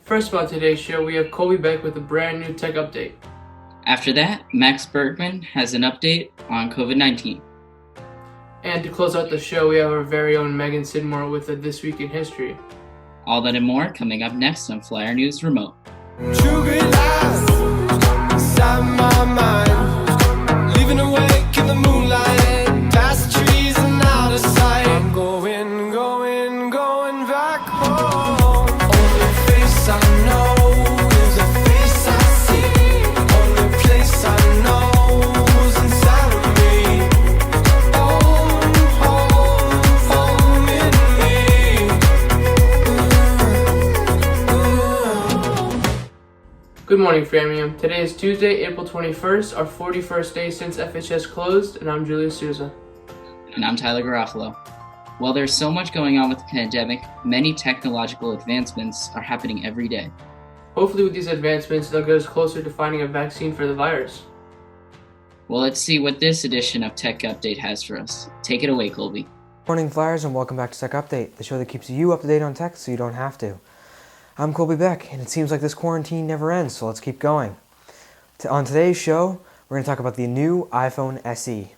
First on today's show, we have Colby Beck with a brand new tech update. After that, Max Berkman has an update on COVID-19. And to close out the show, we have our very own Megan Sidmore with a This Week in History. All that and more coming up next on Flyer News Remote. True good lies inside my mind, leaving awake in the moonlight, past the trees and out of sight. I'm going back home. Only face I know is a face I see. Only place I know is inside of me. Home in me. Good morning, Framingham. Today is Tuesday, April 21st, our 41st day since FHS closed, and I'm Jullys Souza. And I'm Tyler Garofalo. While there's so much going on with the pandemic, many technological advancements are happening every day. Hopefully with these advancements, they'll get us closer to finding a vaccine for the virus. Well, let's see what this edition of Tech Update has for us. Take it away, Colby. Morning, Flyers, and welcome back to Tech Update, the show that keeps you up to date on tech so you don't have to. I'm Colby Beck, and it seems like this quarantine never ends, so let's keep going. On today's show, we're going to talk about the new iPhone SE.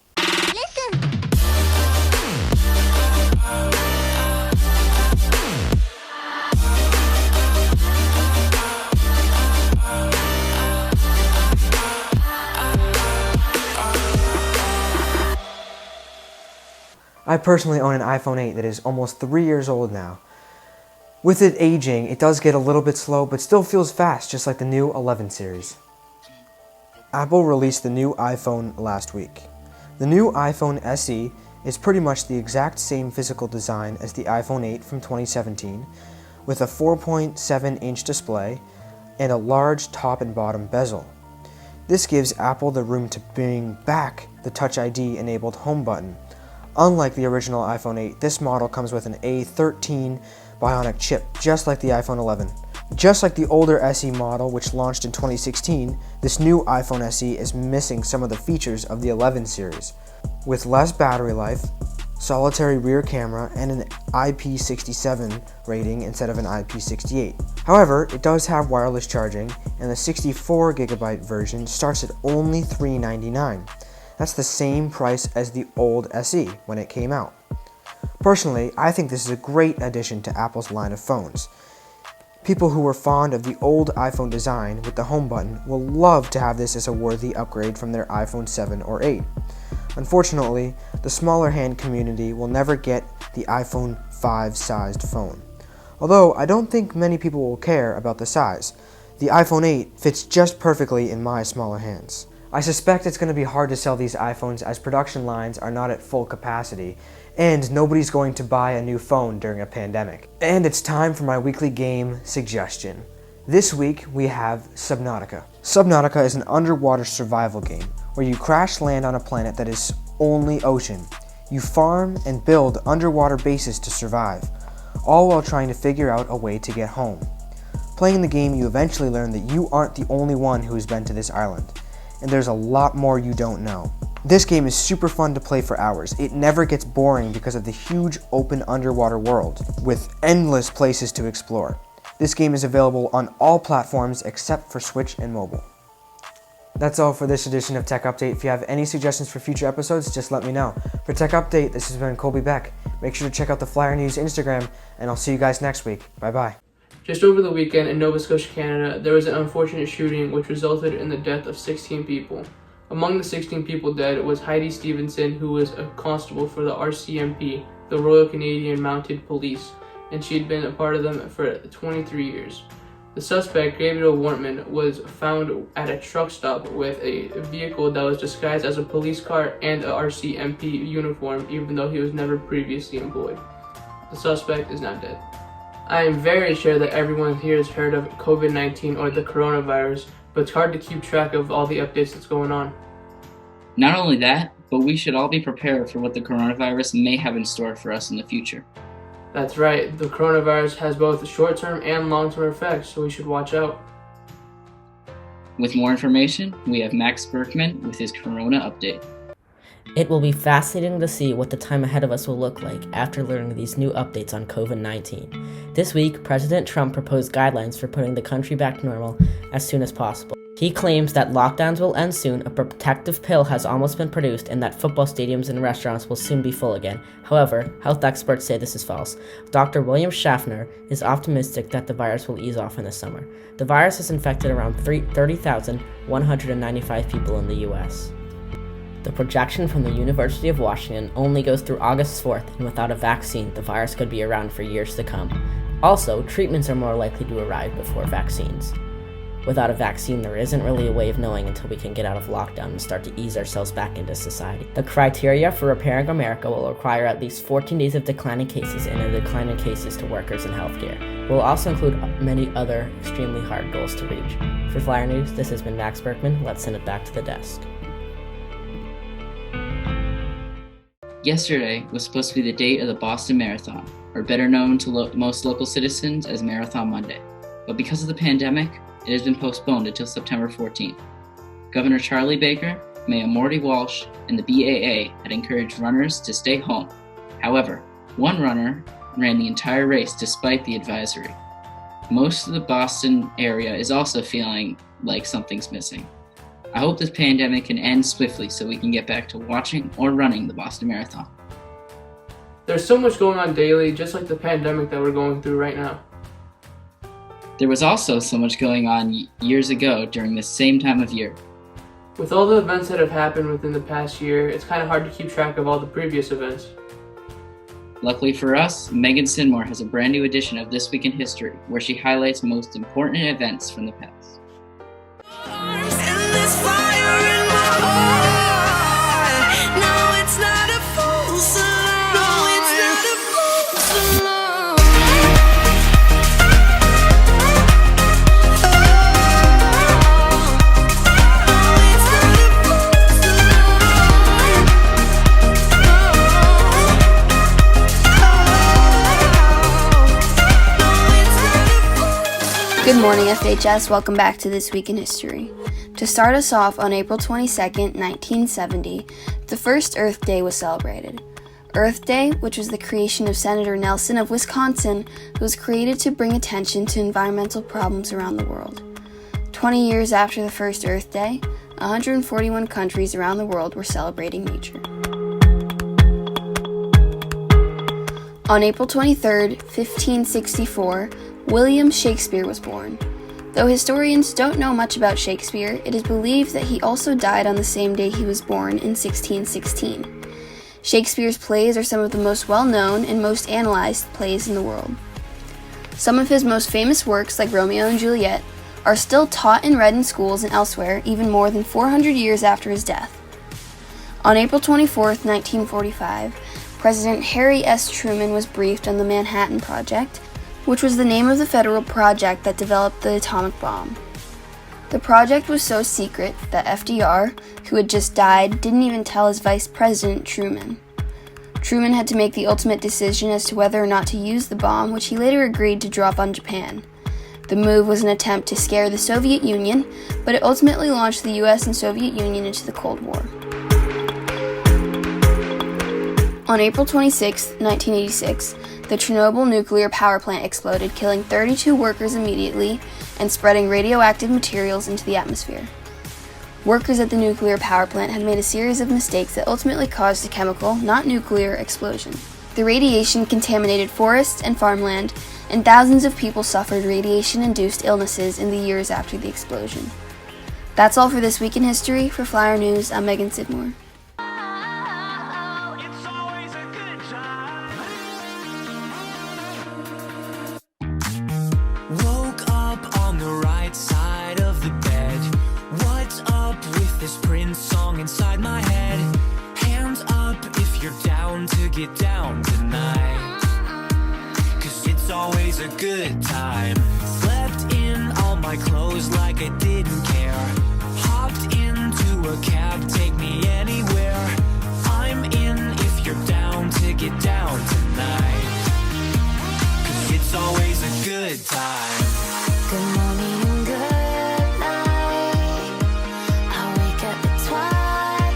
I personally own an iPhone 8 that is almost 3 years old now. With it aging, it does get a little bit slow, but still feels fast, just like the new 11 series. Apple released the new iPhone last week. The new iPhone SE is pretty much the exact same physical design as the iPhone 8 from 2017, with a 4.7-inch display and a large top and bottom bezel. This gives Apple the room to bring back the Touch ID-enabled home button. Unlike the original iPhone 8, this model comes with an A13 Bionic chip, just like the iPhone 11. Just like the older SE model, which launched in 2016, this new iPhone SE is missing some of the features of the 11 series, with less battery life, solitary rear camera, and an IP67 rating instead of an IP68. However, it does have wireless charging, and the 64GB version starts at only $399. That's the same price as the old SE when it came out. Personally, I think this is a great addition to Apple's line of phones. People who were fond of the old iPhone design with the home button will love to have this as a worthy upgrade from their iPhone 7 or 8. Unfortunately, the smaller hand community will never get the iPhone 5-sized phone. Although I don't think many people will care about the size. The iPhone 8 fits just perfectly in my smaller hands. I suspect it's going to be hard to sell these iPhones as production lines are not at full capacity, and nobody's going to buy a new phone during a pandemic. And it's time for my weekly game suggestion. This week we have Subnautica. Subnautica is an underwater survival game where you crash land on a planet that is only ocean. You farm and build underwater bases to survive, all while trying to figure out a way to get home. Playing the game, you eventually learn that you aren't the only one who has been to this island, and there's a lot more you don't know. This game is super fun to play for hours. It never gets boring because of the huge open underwater world, with endless places to explore. This game is available on all platforms except for Switch and mobile. That's all for this edition of Tech Update. If you have any suggestions for future episodes, just let me know. For Tech Update, this has been Colby Beck. Make sure to check out the Flyer News Instagram, and I'll see you guys next week. Bye-bye. Just over the weekend in Nova Scotia, Canada, there was an unfortunate shooting which resulted in the death of 16 people. Among the 16 people dead was Heidi Stevenson, who was a constable for the RCMP, the Royal Canadian Mounted Police, and she had been a part of them for 23 years. The suspect, Gabriel Wortman, was found at a truck stop with a vehicle that was disguised as a police car and a RCMP uniform, even though he was never previously employed. The suspect is now dead. I am very sure that everyone here has heard of COVID-19 or the coronavirus, but it's hard to keep track of all the updates that's going on. Not only that, but we should all be prepared for what the coronavirus may have in store for us in the future. That's right, the coronavirus has both short-term and long-term effects, so we should watch out. With more information, we have Max Berkman with his Corona update. It will be fascinating to see what the time ahead of us will look like after learning these new updates on COVID-19. This week, President Trump proposed guidelines for putting the country back to normal as soon as possible. He claims that lockdowns will end soon, a protective pill has almost been produced, and that football stadiums and restaurants will soon be full again. However, health experts say this is false. Dr. William Schaffner is optimistic that the virus will ease off in the summer. The virus has infected around 30,195 people in the U.S. The projection from the University of Washington only goes through August 4th, and without a vaccine, the virus could be around for years to come. Also, treatments are more likely to arrive before vaccines. Without a vaccine, there isn't really a way of knowing until we can get out of lockdown and start to ease ourselves back into society. The criteria for repairing America will require at least 14 days of declining cases and a decline in cases to workers in healthcare. It will also include many other extremely hard goals to reach. For Flyer News, this has been Max Berkman. Let's send it back to the desk. Yesterday was supposed to be the date of the Boston Marathon, or better known to most local citizens as Marathon Monday. But because of the pandemic, it has been postponed until September 14th. Governor Charlie Baker, Mayor Morty Walsh, and the BAA had encouraged runners to stay home. However, one runner ran the entire race despite the advisory. Most of the Boston area is also feeling like something's missing. I hope this pandemic can end swiftly so we can get back to watching or running the Boston Marathon. There's so much going on daily, just like the pandemic that we're going through right now. There was also so much going on years ago during this same time of year. With all the events that have happened within the past year, it's kind of hard to keep track of all the previous events. Luckily for us, Megan Sidmore has a brand new edition of This Week in History, where she highlights most important events from the past. Good morning, FHS. Welcome back to This Week in History. To start us off, on April 22nd, 1970, the first Earth Day was celebrated. Earth Day, which was the creation of Senator Nelson of Wisconsin, was created to bring attention to environmental problems around the world. 20 years after the first Earth Day, 141 countries around the world were celebrating nature. On April 23rd, 1564, William Shakespeare was born. Though historians don't know much about Shakespeare, it is believed that he also died on the same day he was born in 1616. Shakespeare's plays are some of the most well-known and most analyzed plays in the world. Some of his most famous works, like Romeo and Juliet, are still taught and read in schools and elsewhere even more than 400 years after his death. On April 24th, 1945, President Harry S. Truman was briefed on the Manhattan Project, which was the name of the federal project that developed the atomic bomb. The project was so secret that FDR, who had just died, didn't even tell his Vice President Truman. Truman had to make the ultimate decision as to whether or not to use the bomb, which he later agreed to drop on Japan. The move was an attempt to scare the Soviet Union, but it ultimately launched the US and Soviet Union into the Cold War. On April 26, 1986, the Chernobyl nuclear power plant exploded, killing 32 workers immediately and spreading radioactive materials into the atmosphere. Workers at the nuclear power plant had made a series of mistakes that ultimately caused a chemical, not nuclear, explosion. The radiation contaminated forests and farmland, and thousands of people suffered radiation-induced illnesses in the years after the explosion. That's all for This Week in History. For Flyer News, I'm Megan Sidmore. Woke up on the right side of the bed. What's up with this Prince song inside my head? Hands up if you're down to get down tonight. 'Cause it's always a good time. Slept in all my clothes like I didn't care. Hopped into a cab, take me anywhere. I'm in if you're down to get down tonight. 'Cause it's always a good time. Good morning and good night. I wake up at twilight.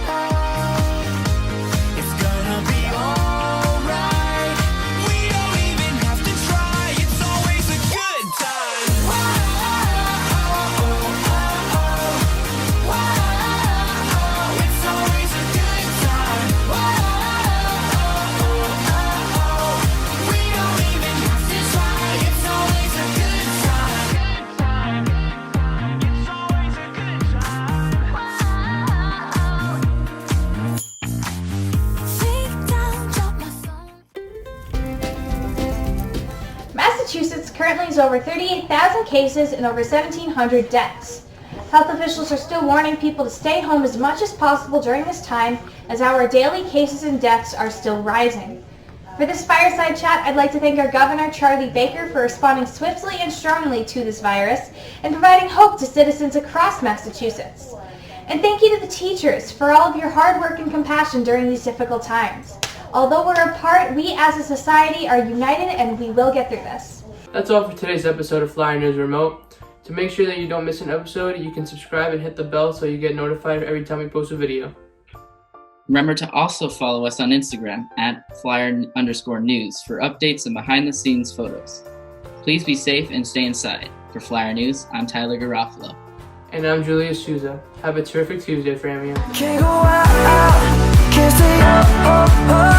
is over 38,000 cases and over 1,700 deaths. Health officials are still warning people to stay home as much as possible during this time, as our daily cases and deaths are still rising. For this Fireside Chat, I'd like to thank our Governor Charlie Baker for responding swiftly and strongly to this virus and providing hope to citizens across Massachusetts. And thank you to the teachers for all of your hard work and compassion during these difficult times. Although we're apart, we as a society are united and we will get through this. That's all for today's episode of Flyer News Remote. To make sure that you don't miss an episode, you can subscribe and hit the bell so you get notified every time we post a video. Remember to also follow us on Instagram at flyer_news for updates and behind-the-scenes photos. Please be safe and stay inside. For Flyer News, I'm Tyler Garofalo. And I'm Jullys Souza. Have a terrific Tuesday, Framia. Can't go out, can't stay up,